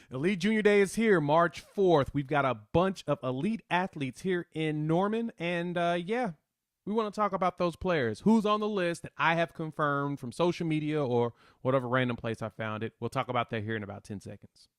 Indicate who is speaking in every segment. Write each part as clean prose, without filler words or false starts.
Speaker 1: Elite Junior Day is here, March 4th. We've got a bunch of elite athletes here in Norman. And we want to talk about those players. Who's on the list that I have confirmed from social media or whatever random place I found it. We'll talk about that here in about 10 seconds.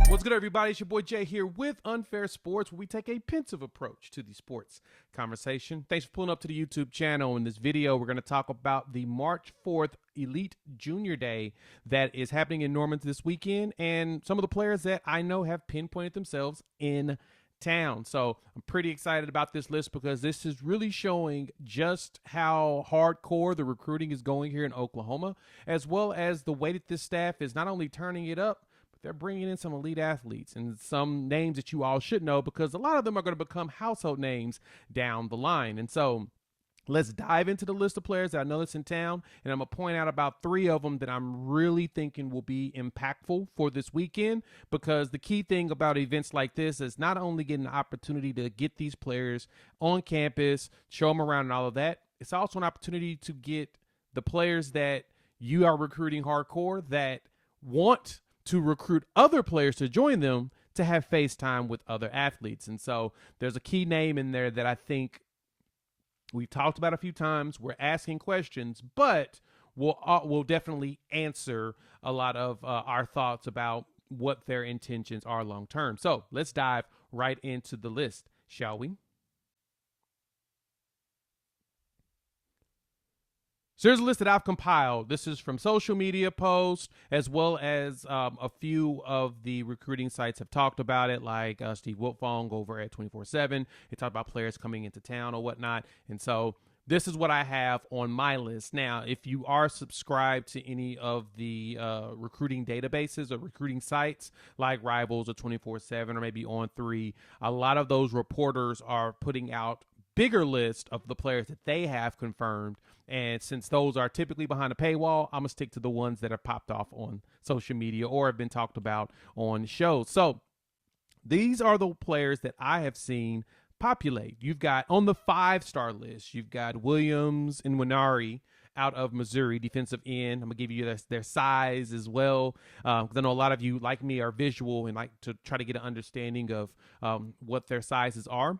Speaker 1: What's good, everybody? It's your boy Jay here with Unfair Sports, where we take a pensive approach to the sports conversation. Thanks for pulling up to the YouTube channel. In this video, we're going to talk about the March 4th Elite Junior Day that is happening in Norman this weekend and some of the players that I know have pinpointed themselves in town. So I'm pretty excited about this list because this is really showing just how hardcore the recruiting is going here in Oklahoma, as well as the way that this staff is not only turning it up, they're bringing in some elite athletes and some names that you all should know because a lot of them are going to become household names down the line. And so let's dive into the list of players that I know that's in town, and I'm going to point out about 3 of them that I'm really thinking will be impactful for this weekend, because the key thing about events like this is not only getting the opportunity to get these players on campus, show them around and all of that, it's also an opportunity to get the players that you are recruiting hardcore that want to recruit other players to join them to have FaceTime with other athletes. And so there's a key name in there that I think we've talked about a few times. We're asking questions, but we'll definitely answer a lot of our thoughts about what their intentions are long term. So let's dive right into the list, shall we? So here's a list that I've compiled. This is from social media posts, as well as a few of the recruiting sites have talked about it, like Steve Wiltfong over at 24/7. They talk about players coming into town or whatnot. And so this is what I have on my list. Now, if you are subscribed to any of the recruiting databases or recruiting sites like Rivals or 24/7 or maybe On3, a lot of those reporters are putting out bigger list of the players that they have confirmed. And since those are typically behind a paywall, I'm going to stick to the ones that have popped off on social media or have been talked about on shows. So these are the players that I have seen populate. You've got on the 5-star list, you've got Williams and Winari out of Missouri, defensive end. I'm going to give you their size as well, because I know a lot of you, like me, are visual and like to try to get an understanding of what their sizes are.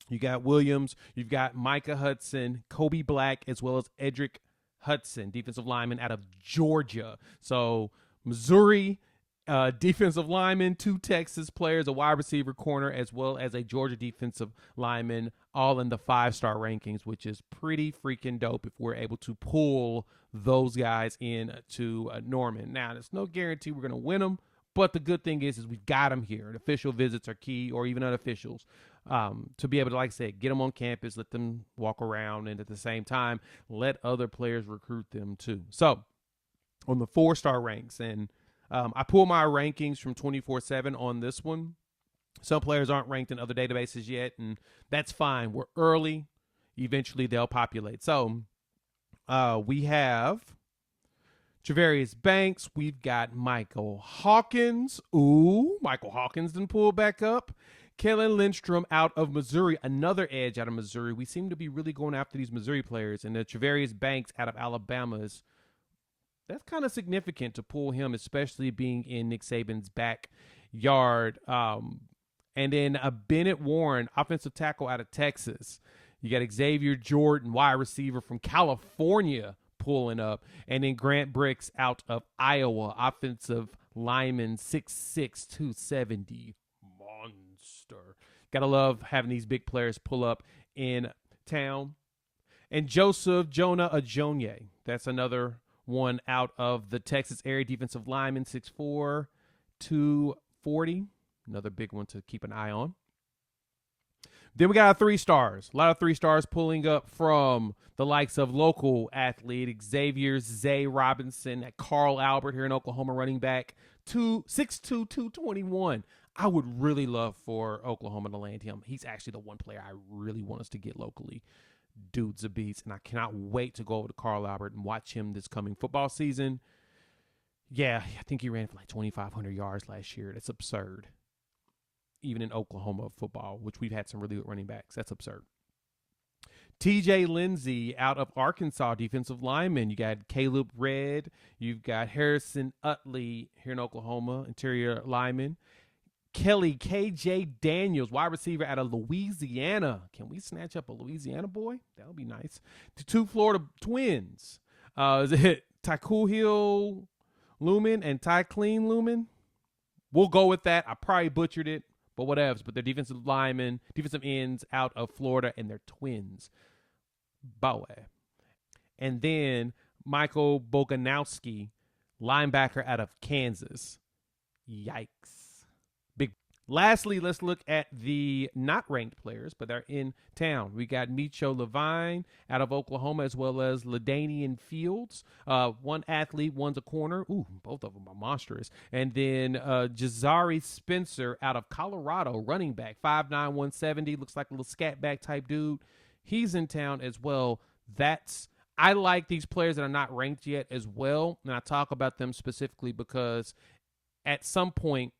Speaker 1: You got Williams, you've got Micah Hudson, Kobe Black, as well as Edric Hudson, defensive lineman out of Georgia. So Missouri defensive lineman, 2 Texas players, a wide receiver corner, as well as a Georgia defensive lineman, all in the 5-star rankings, which is pretty freaking dope if we're able to pull those guys in to Norman. Now, there's no guarantee we're going to win them, but the good thing is we've got them here. And official visits are key, or even unofficials, to be able to, like I said, get them on campus, let them walk around, and at the same time, let other players recruit them too. So on the 4-star ranks, and I pull my rankings from 24/7 on this one. Some players aren't ranked in other databases yet, and that's fine. We're early. Eventually, they'll populate. So we have Travarius Banks. We've got Michael Hawkins. Ooh, Michael Hawkins didn't pull back up. Kellen Lindstrom out of Missouri, another edge out of Missouri. We seem to be really going after these Missouri players. And the Travarius Banks out of Alabama that's kind of significant to pull him, especially being in Nick Saban's backyard. And then Bennett Warren, offensive tackle out of Texas. You got Xavier Jordan, wide receiver from California, pulling up. And then Grant Bricks out of Iowa, offensive lineman, 6'6", 270. Monster. Gotta love having these big players pull up in town. And Joseph Jonah Ajonye. That's another one out of the Texas area, defensive lineman, 6'4", 240. Another big one to keep an eye on. Then we got 3 stars. A lot of 3 stars pulling up from the likes of local athlete Xavier Zay Robinson at Carl Albert here in Oklahoma, running back, 6'2", 221. I would really love for Oklahoma to land him. He's actually the one player I really want us to get locally. Dude's a beast, and I cannot wait to go over to Carl Albert and watch him this coming football season. Yeah, I think he ran for like 2,500 yards last year. That's absurd. Even in Oklahoma football, which we've had some really good running backs. That's absurd. TJ Lindsey out of Arkansas, defensive lineman. You got Caleb Red. You've got Harrison Utley here in Oklahoma, interior lineman. Kelly KJ Daniels, wide receiver out of Louisiana. Can we snatch up a Louisiana boy? That would be nice. The 2 Florida twins. Is it Tyquil Lumen and Ty Clean Lumen? We'll go with that. I probably butchered it, but whatevs. But they're defensive linemen, defensive ends out of Florida, and they're twins. Bowie. And then Michael Boganowski, linebacker out of Kansas. Yikes. Big. Lastly, let's look at the not ranked players, but they're in town. We got Micho Levine out of Oklahoma, as well as LaDainian Fields. One athlete, one's a corner. Ooh, both of them are monstrous. And then Jazari Spencer out of Colorado, running back, 5'9", 170. Looks like a little scat back type dude. He's in town as well. I like these players that are not ranked yet as well. And I talk about them specifically because at some point,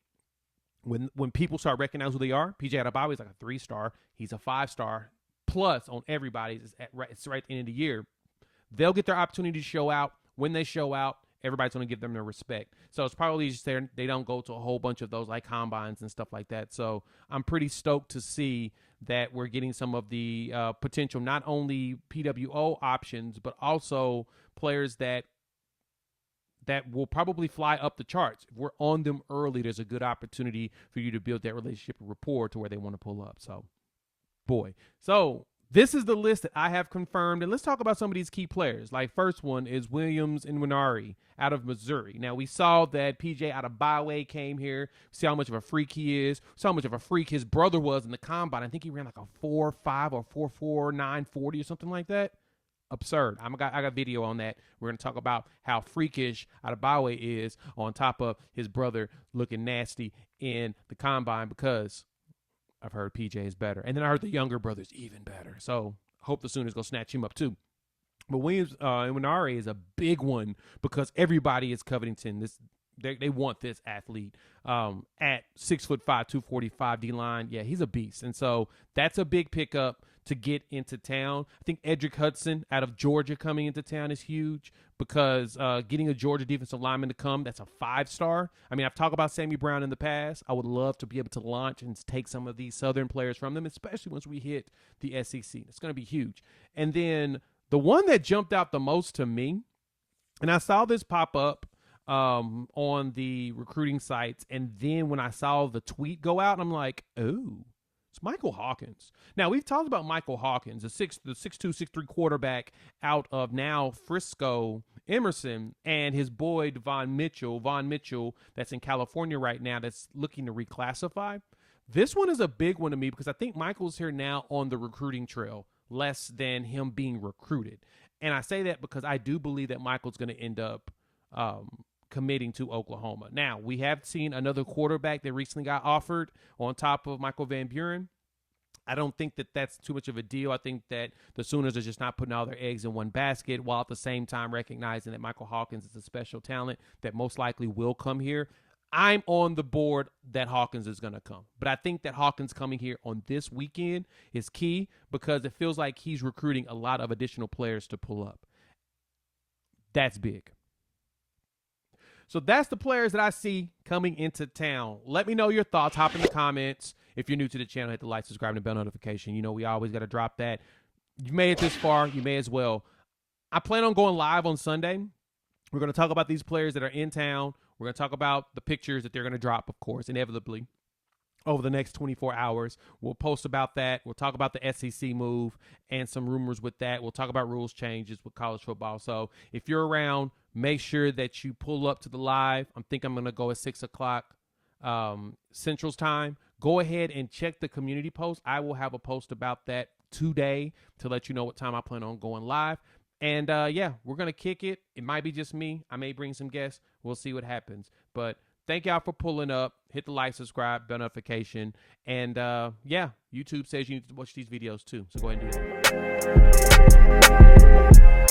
Speaker 1: when people start recognizing who they are, PJ Adebayo is like a 3-star. He's a 5-star plus on everybody's. It's right at the end of the year. They'll get their opportunity to show out. When they show out, everybody's going to give them their respect. So it's probably just they don't go to a whole bunch of those like combines and stuff like that. So I'm pretty stoked to see that we're getting some of the potential, not only PWO options, but also players that will probably fly up the charts. If we're on them early, there's a good opportunity for you to build that relationship and rapport to where they want to pull up. So, boy. So, this is the list that I have confirmed. And let's talk about some of these key players. Like, first one is Williams Nwaneri out of Missouri. Now, we saw that PJ Adebayo came here. See how much of a freak he is. See how much of a freak his brother was in the combine. I think he ran like a 4.5 or 4.4, 940 or something like that. Absurd. I got video on that. We're going to talk about how freakish Adebayo is on top of his brother looking nasty in the combine, because I've heard PJ is better. And then I heard the younger brother's even better. So hope the Sooners go snatch him up too. But Williams Nwaneri is a big one because everybody is coveting this. They want this athlete at 6'5", 245 D-line. Yeah, he's a beast. And so that's a big pickup to get into town. I think Edric Hudson out of Georgia coming into town is huge because getting a Georgia defensive lineman to come, that's a 5-star. I mean, I've talked about Sammy Brown in the past. I would love to be able to launch and take some of these Southern players from them, especially once we hit the SEC. It's going to be huge. And then the one that jumped out the most to me, and I saw this pop up on the recruiting sites, and then when I saw the tweet go out, I'm like, oh, it's Michael Hawkins. Now, we've talked about Michael Hawkins, the 6'2", 6'3" quarterback out of now Frisco Emerson, and his boy Von Mitchell, that's in California right now, that's looking to reclassify. This one is a big one to me because I think Michael's here now on the recruiting trail, less than him being recruited. And I say that because I do believe that Michael's going to end up committing to Oklahoma. Now, we have seen another quarterback that recently got offered on top of Michael Van Buren. I don't think that that's too much of a deal. I think that the Sooners are just not putting all their eggs in one basket, while at the same time recognizing that Michael Hawkins is a special talent that most likely will come here. I'm on the board that Hawkins is going to come. But I think that Hawkins coming here on this weekend is key because it feels like he's recruiting a lot of additional players to pull up. That's big. So that's the players that I see coming into town. Let me know your thoughts. Hop in the comments. If you're new to the channel, hit the like, subscribe, and the bell notification. You know we always got to drop that. You made it this far. You may as well. I plan on going live on Sunday. We're going to talk about these players that are in town. We're going to talk about the pictures that they're going to drop, of course, inevitably, over the next 24 hours. We'll post about that. We'll talk about the SEC move and some rumors with that. We'll talk about rules changes with college football. So if you're around, make sure that you pull up to the live. I think I'm going to go at 6 o'clock Central's time. Go ahead and check the community post. I will have a post about that today to let you know what time I plan on going live. And, yeah, we're going to kick it. It might be just me. I may bring some guests. We'll see what happens. But thank y'all for pulling up. Hit the like, subscribe, bell notification. And, yeah, YouTube says you need to watch these videos too. So go ahead and do that.